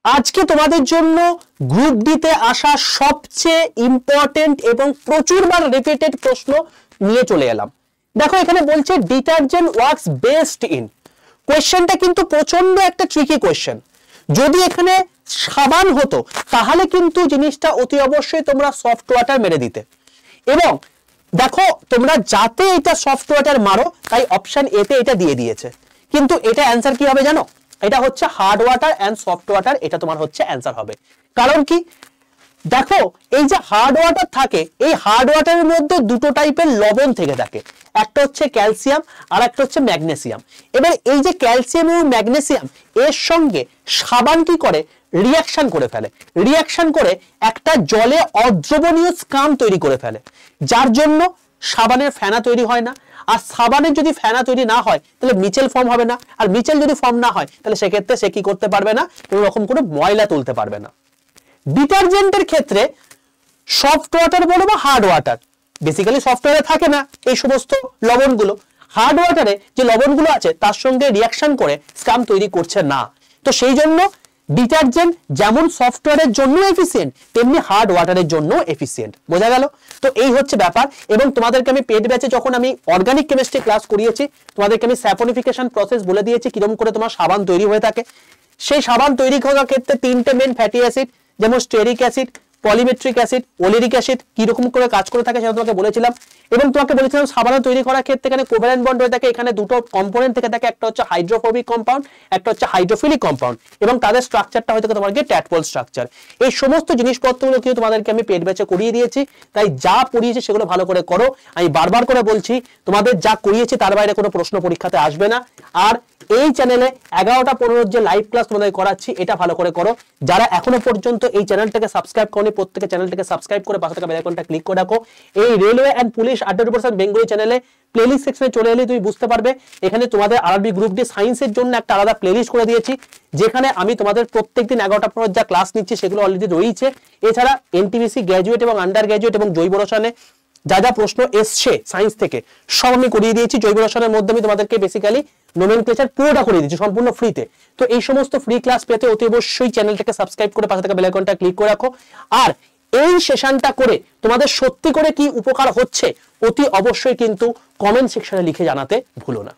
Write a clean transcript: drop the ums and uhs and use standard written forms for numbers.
আজকে তোমাদের জন্য গ্রুপ ডি তে আসা সবচেয়ে ইম্পর্টেন্ট এবং প্রচুরবার রিপিটেড প্রশ্ন নিয়ে চলে এলাম। দেখো এখানে বলছে ডিটারজেন্ট ওয়ার্কস বেস্ট ইন, কোয়েশ্চেনটা কিন্তু প্রচন্ড একটা ট্রিকি কোয়েশ্চেন। যদি এখানে সাবান হতো তাহলে কিন্তু জিনিসটা অতি অবশ্যই তোমরা সফট ওয়াটার মেরে দিতে, এবং দেখো তোমরা যাতে এটা সফট ওয়াটার মারো তাই অপশন এ তে এটা দিয়ে দিয়েছে, কিন্তু এটা অ্যান্সার কি হবে জানো? এটা হচ্ছে hard water and soft water, এটা তোমার হচ্ছে অ্যান্সার হবে। কারণ কি, দেখো এই যে হার্ড ওয়াটার থাকে, এই হার্ড ওয়াটারের মধ্যে দুটো টাইপের লবণ থেকে থাকে, একটা হচ্ছে ক্যালসিয়াম আর একটা হচ্ছে ম্যাগনেসিয়াম। এবার এই যে ক্যালসিয়াম এবং ম্যাগনেসিয়াম এর সঙ্গে সাবান কি করে, রিয়াকশন করে ফেলে, রিয়াকশন করে একটা জলে অদ্রবণীয় স্কাম তৈরি করে ফেলে, যার জন্য সাবানের ফেনা তৈরি হয় না। আর সাবানের যদি ফেনা তৈরি না হয় তাহলে মিচেল ফর্ম হবে না, আর মিচেল যদি ফর্ম না হয় তাহলে সেক্ষেত্রে সে কি করতে পারবে না, কোনো রকম কোনো ময়লা তুলতে পারবে না। ডিটারজেন্টের ক্ষেত্রে সফট ওয়াটার বলো বা হার্ড ওয়াটার, বেসিক্যালি সফট ওয়াটারে থাকে না এই সমস্ত লবণগুলো, হার্ড ওয়াটারে যে লবণগুলো আছে তার সঙ্গে রিয়াকশন করে স্কাম তৈরি করছে না। তো সেই জন্য ডিটারজেন্ট যেমন সফটওয়্যারের জন্য এফিসিয়েন্ট তেমনি হার্ড ওয়াটারের জন্য এফিসিয়েন্ট। বোঝা গেল? তো এই হচ্ছে ব্যাপার। এবং তোমাদেরকে আমি পেড ব্যাচে যখন আমি অর্গানিক কেমিস্ট্রি ক্লাস করিয়েছি, তোমাদেরকে আমি স্যাপনিফিকেশন প্রসেস বলে দিয়েছি কিরকম করে তোমার সাবান তৈরি হয়ে থাকে। সেই সাবান তৈরি করার ক্ষেত্রে তিনটে মেন ফ্যাটি অ্যাসিড, যেমন স্টেরিক অ্যাসিড, পলিমেট্রিক অ্যাসিড, ওলেরিক অ্যাসিড কিরকম করে কাজ করে থাকে সেটা তোমাকে বলেছিলাম। এবং তোমাকে বলেছিলাম সাবান তৈরি করার ক্ষেত্রে এখানে কোভ্যালেন্ট বন্ড হয়ে থাকে, এখানে দুটো কম্পোনেন্ট থেকে থাকে, একটা হচ্ছে হাইড্রোফোবিক কম্পাউন্ড, একটা হচ্ছে হাইড্রোফিলিক কম্পাউন্ড, এবং তাদের স্ট্রাকচারটা হয়ে থাকে তোমাকে ট্যাডপোল স্ট্রাকচার। এই সমস্ত জিনিসপত্রগুলো কিন্তু তোমাদেরকে আমি পেড ব্যাচে করিয়ে দিয়েছি, তাই যা পড়িয়েছি সেগুলো ভালো করে করো। আমি বারবার করে বলছি তোমাদের যা করিয়েছি তার বাইরে কোনো প্রশ্ন পরীক্ষাতে আসবে না। আর এই চ্যানেলে 11টা 15 যে লাইভ ক্লাস তোমাদের করাচ্ছি এটা ভালো করে করো। যারা এখনো পর্যন্ত এই চ্যানেলটাকে সাবস্ক্রাইব করনি প্রত্যেকে চ্যানেলটাকে সাবস্ক্রাইব করে পাশে থাকা বেল আইকনটা ক্লিক করে রাখো। এই রেলওয়ে এন্ড পুলিশ 100% বেঙ্গলি চ্যানেলে প্লেলিস্ট সেকশনে চলে এলে তুমি বুঝতে পারবে এখানে তোমাদের আরবি গ্রুপ ডি সায়েন্সের জন্য একটা আলাদা প্লেলিস্ট করে দিয়েছি, যেখানে আমি তোমাদের প্রত্যেকদিন 11টা 15 যা ক্লাস নিচ্ছি সেগুলো অলরেডি রয়েছে। এছাড়া এনটিপিসি গ্র্যাজুয়েট এবং আন্ডার গ্র্যাজুয়েট এবং জৈব রসায়নে যা যা প্রশ্ন এসছে সায়েন্স থেকে সব আমি করিয়ে দিয়েছি। জৈব রসায়নের মধ্যে আমি তোমাদেরকে বেসিক্যালি নোমেনক্লেচার পুরোটা করিয়ে দিয়েছি সম্পূর্ণ ফ্রিতে। তো এই সমস্ত ফ্রি ক্লাস পেতে অতি অবশ্যই চ্যানেলটাকে সাবস্ক্রাইব করে পাশে থাকা বেল আইকনটা ক্লিক করে রাখো। আর এই সেশনটা করে তোমাদের সত্যি করে কি উপকার হচ্ছে অতি অবশ্যই কিন্তু কমেন্ট সেকশনে লিখে জানাতে ভুলো না।